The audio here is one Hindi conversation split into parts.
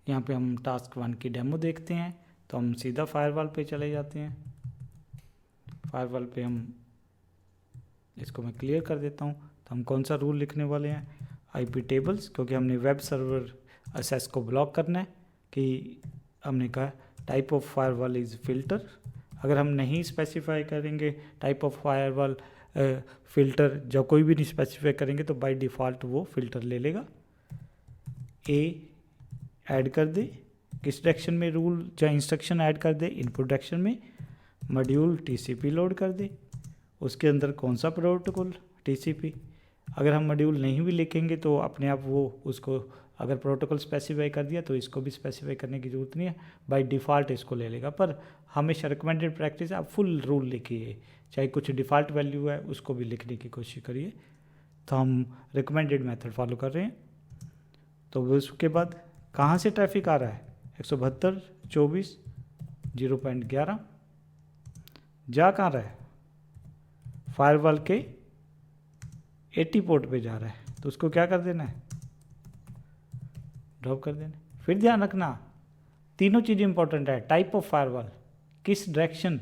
यहाँ पे हम टास्क 1 की डेमो देखते हैं, तो हम सीधा फायरवॉल पे चले जाते हैं। फायरवॉल पे हम इसको मैं क्लियर कर देता हूँ। तो हम कौन सा रूल लिखने वाले हैं, आईपी टेबल्स, क्योंकि हमने वेब सर्वर एक्सेस को ब्लॉक करना है। कि हमने कहा type of firewall is filter. अगर हम नहीं स्पेसिफाई करेंगे टाइप ऑफ फायरवॉल फ़िल्टर, जब कोई भी नहीं स्पेसिफाई करेंगे तो बाय डिफ़ॉल्ट वो फ़िल्टर ले लेगा। ऐड कर दे किस डायरेक्शन में, रूल या इंस्ट्रक्शन ऐड कर दे इनपुट डायरेक्शन में। मॉड्यूल टीसीपी लोड कर दे, उसके अंदर कौन सा प्रोटोकॉल, टीसीपी। अगर हम मॉड्यूल नहीं भी लिखेंगे तो अपने आप वो उसको, अगर प्रोटोकॉल स्पेसिफाई कर दिया तो इसको भी स्पेसिफाई करने की ज़रूरत नहीं है, बाय डिफ़ॉल्ट इसको ले लेगा। पर हमेशा रिकमेंडेड प्रैक्टिस आप फुल रूल लिखिए, चाहे कुछ डिफ़ॉल्ट वैल्यू है उसको भी लिखने की कोशिश करिए। तो हम रिकमेंडेड मेथड फॉलो कर रहे हैं। तो उसके बाद कहाँ से ट्रैफिक आ रहा है, 172.24.0.11 जा कहाँ रहा है, फायरवॉल के 80 पोर्ट पे जा रहा है, तो उसको क्या कर देना है, ड्रॉप कर देना। फिर ध्यान रखना तीनों चीज़ें इंपॉर्टेंट है। टाइप ऑफ फायरवॉल, किस डायरेक्शन,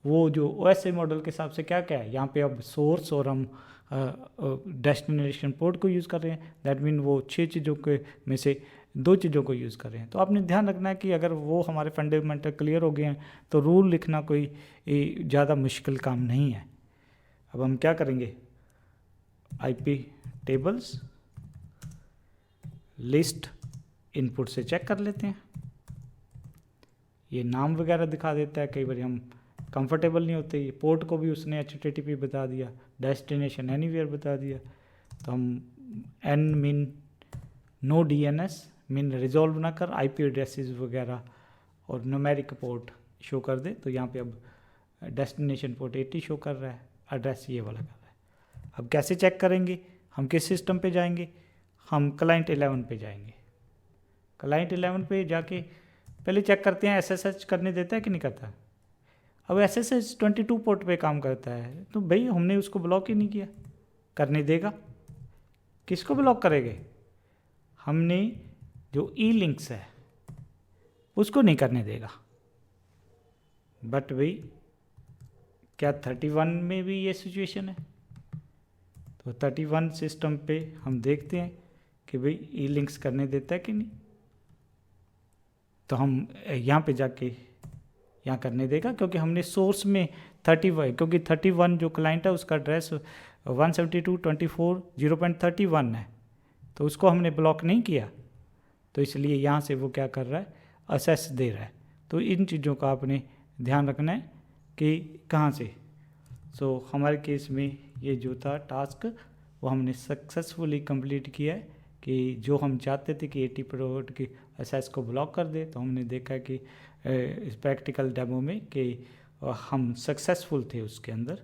वो जो ओएसआई मॉडल के हिसाब से क्या क्या है। यहाँ पे अब सोर्स और हम डेस्टिनेशन पोर्ट को यूज़ कर रहे हैं, दैट मीन वो 6 चीज़ों के में से 2 चीज़ों को यूज़ कर रहे हैं। तो आपने ध्यान रखना है कि अगर वो हमारे फंडामेंटल क्लियर हो गए हैं तो रूल लिखना कोई ज़्यादा मुश्किल काम नहीं है। अब हम क्या करेंगे, आईपी टेबल्स लिस्ट इनपुट से चेक कर लेते हैं। ये नाम वगैरह दिखा देता है, कई बार हम कंफर्टेबल नहीं होते। ये पोर्ट को भी उसने HTTP बता दिया, डेस्टिनेशन एनीवेयर बता दिया। तो हम एन मिन नो DNS मिन रिजॉल्व ना कर IP एड्रेसेस वगैरह और न्यूमेरिक पोर्ट शो कर दे। तो यहाँ पे अब डेस्टिनेशन पोर्ट 80 शो कर रहा है, एड्रेस ये वाला कर रहा है। अब कैसे चेक करेंगे, हम किस सिस्टम पे जाएंगे, हम क्लाइंट 11 पे जाएंगे। क्लाइंट 11 पे जाके पहले चेक करते हैं SSH करने देता है कि नहीं करता। अब SSH 22 पोर्ट पे काम करता है, तो भाई हमने उसको ब्लॉक ही नहीं किया, करने देगा। किसको ब्लॉक करेंगे, हमने जो E-लिंक्स है उसको नहीं करने देगा। बट भाई क्या 31 में भी ये सिचुएशन है, तो 31 सिस्टम पे हम देखते हैं कि भाई E-लिंक्स करने देता है कि नहीं। तो हम यहाँ पे जाके यहाँ करने देगा, क्योंकि हमने सोर्स में 31, क्योंकि 31 जो क्लाइंट है उसका एड्रेस 172.24.0.31 है, तो उसको हमने ब्लॉक नहीं किया। तो इसलिए यहाँ से वो क्या कर रहा है, असेस दे रहा है। तो इन चीज़ों का आपने ध्यान रखना है कि कहाँ से। सो हमारे केस में ये जो था टास्क वो हमने सक्सेसफुली कंप्लीट किया है, कि जो हम चाहते थे कि 80 प्रोट की असेस को ब्लॉक कर दे, तो हमने देखा कि इस प्रैक्टिकल डेमो में कि हम सक्सेसफुल थे उसके अंदर।